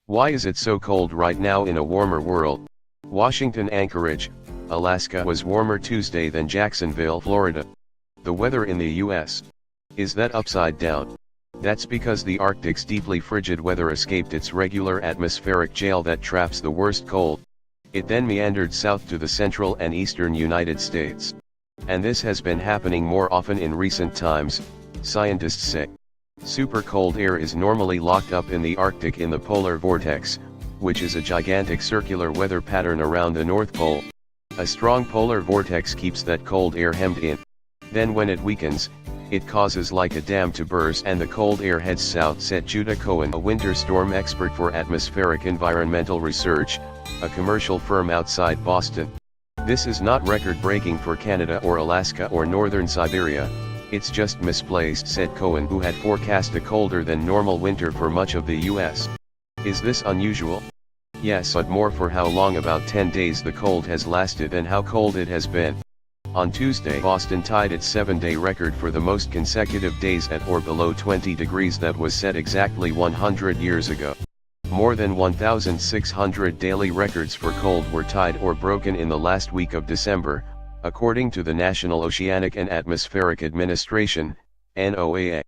Why is it so cold right now in a warmer world? Washington, Anchorage, Alaska was warmer Tuesday than Jacksonville, Florida. The weather in the U.S. Is that upside down? That's because the Arctic's deeply frigid weather escaped its regular atmospheric jail that traps the worst cold. It then meandered south to the central and eastern United States. And this has been happening more often in recent times, scientists say. Super cold air is normally locked up in the Arctic in the polar vortex, which is a gigantic circular weather pattern around the North Pole. A strong polar vortex keeps that cold air hemmed in. Then when it weakens, it causes like a dam to burst and the cold air heads south, said Judah Cohen, a winter storm expert for atmospheric environmental research, a commercial firm outside Boston. This is not record-breaking for Canada or Alaska or northern Siberia. It's just misplaced, said Cohen, who had forecast a colder than normal winter for much of the U.S. Is this unusual? Yes, but more for how long. About 10 days the cold has lasted and how cold it has been. On Tuesday, Boston tied its 7-day record for the most consecutive days at or below 20 degrees that was set exactly 100 years ago. More than 1,600 daily records for cold were tied or broken in the last week of December, according to the National Oceanic and Atmospheric Administration, NOAA.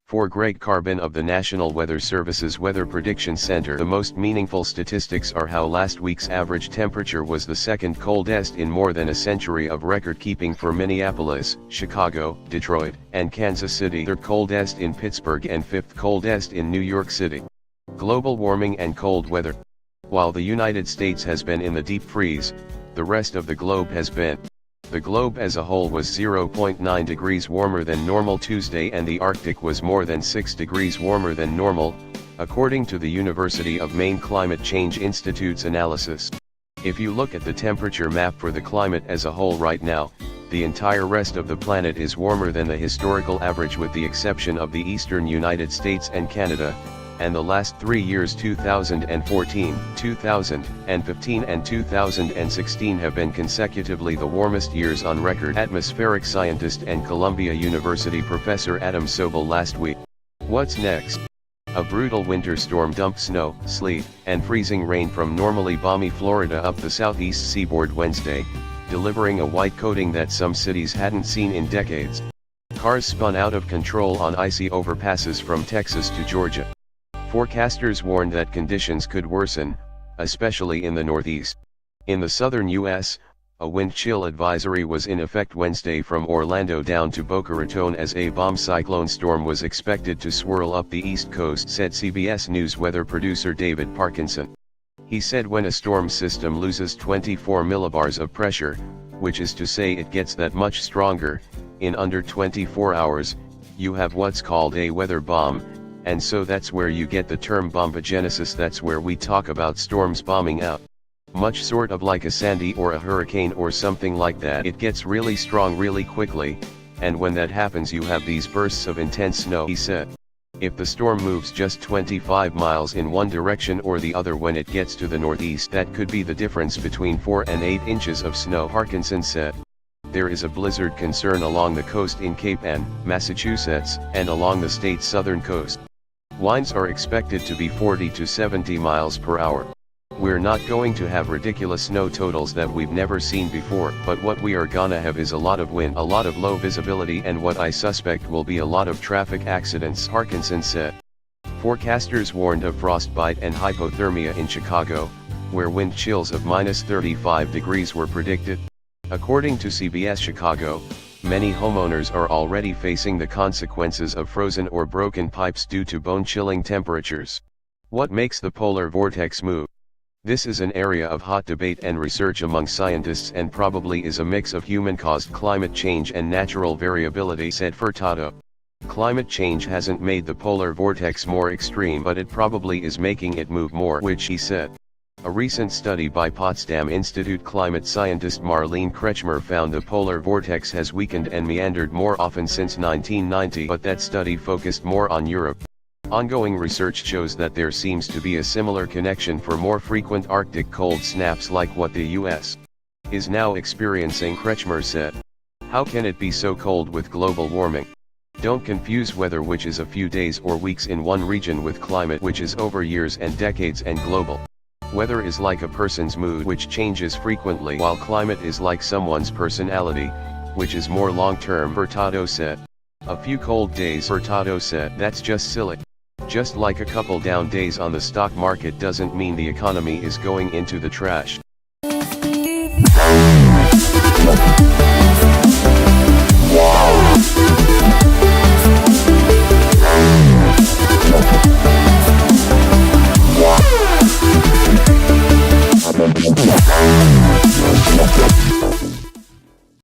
For Greg Carbin of the National Weather Service's Weather Prediction Center, the most meaningful statistics are how last week's average temperature was the second coldest in more than a century of record-keeping for Minneapolis, Chicago, Detroit, and Kansas City, third coldest in Pittsburgh and fifth coldest in New York City. Global warming and cold weather. While the United States has been in the deep freeze, the rest of the globe has been. The globe as a whole was 0.9 degrees warmer than normal Tuesday, and the Arctic was more than 6 degrees warmer than normal, according to the University of Maine Climate Change Institute's analysis. If you look at the temperature map for the climate as a whole right now, the entire rest of the planet is warmer than the historical average with the exception of the eastern United States and Canada, and the last 3 years 2014, 2015 and 2016 have been consecutively the warmest years on record. Atmospheric scientist and Columbia University professor Adam Sobel last week. What's next? A brutal winter storm dumped snow, sleet, and freezing rain from normally balmy Florida up the southeast seaboard Wednesday, delivering a white coating that some cities hadn't seen in decades. Cars spun out of control on icy overpasses from Texas to Georgia. Forecasters warned that conditions could worsen, especially in the Northeast. In the southern U.S., a wind chill advisory was in effect Wednesday from Orlando down to Boca Raton as a bomb cyclone storm was expected to swirl up the East Coast, said CBS News weather producer David Parkinson. He said when a storm system loses 24 millibars of pressure, which is to say it gets that much stronger, in under 24 hours, you have what's called a weather bomb. And so that's where you get the term bombogenesis. That's where we talk about storms bombing out. Much sort of like a Sandy or a hurricane or something like that. It gets really strong really quickly, and when that happens you have these bursts of intense snow, he said. If the storm moves just 25 miles in one direction or the other when it gets to the northeast, that could be the difference between 4 and 8 inches of snow, Parkinson said. There is a blizzard concern along the coast in Cape Ann, Massachusetts, and along the state's southern coast. Winds are expected to be 40 to 70 miles per hour. We're not going to have ridiculous snow totals that we've never seen before, but what we are gonna have is a lot of wind, a lot of low visibility, and what I suspect will be a lot of traffic accidents, Parkinson said. Forecasters warned of frostbite and hypothermia in Chicago, where wind chills of -35 degrees were predicted. According to CBS Chicago, many homeowners are already facing the consequences of frozen or broken pipes due to bone-chilling temperatures. What makes the polar vortex move? This is an area of hot debate and research among scientists and probably is a mix of human-caused climate change and natural variability, said Furtado. Climate change hasn't made the polar vortex more extreme, but it probably is making it move more, which he said. A recent study by Potsdam Institute climate scientist Marlene Kretschmer found the polar vortex has weakened and meandered more often since 1990, but that study focused more on Europe. Ongoing research shows that there seems to be a similar connection for more frequent Arctic cold snaps like what the U.S. is now experiencing, Kretschmer said. How can it be so cold with global warming? Don't confuse weather, which is a few days or weeks in one region, with climate, which is over years and decades and global. Weather is like a person's mood, which changes frequently, while climate is like someone's personality, which is more long-term. Furtado said. A few cold days, Furtado said. That's just silly. Just like a couple down days on the stock market doesn't mean the economy is going into the trash. Wow.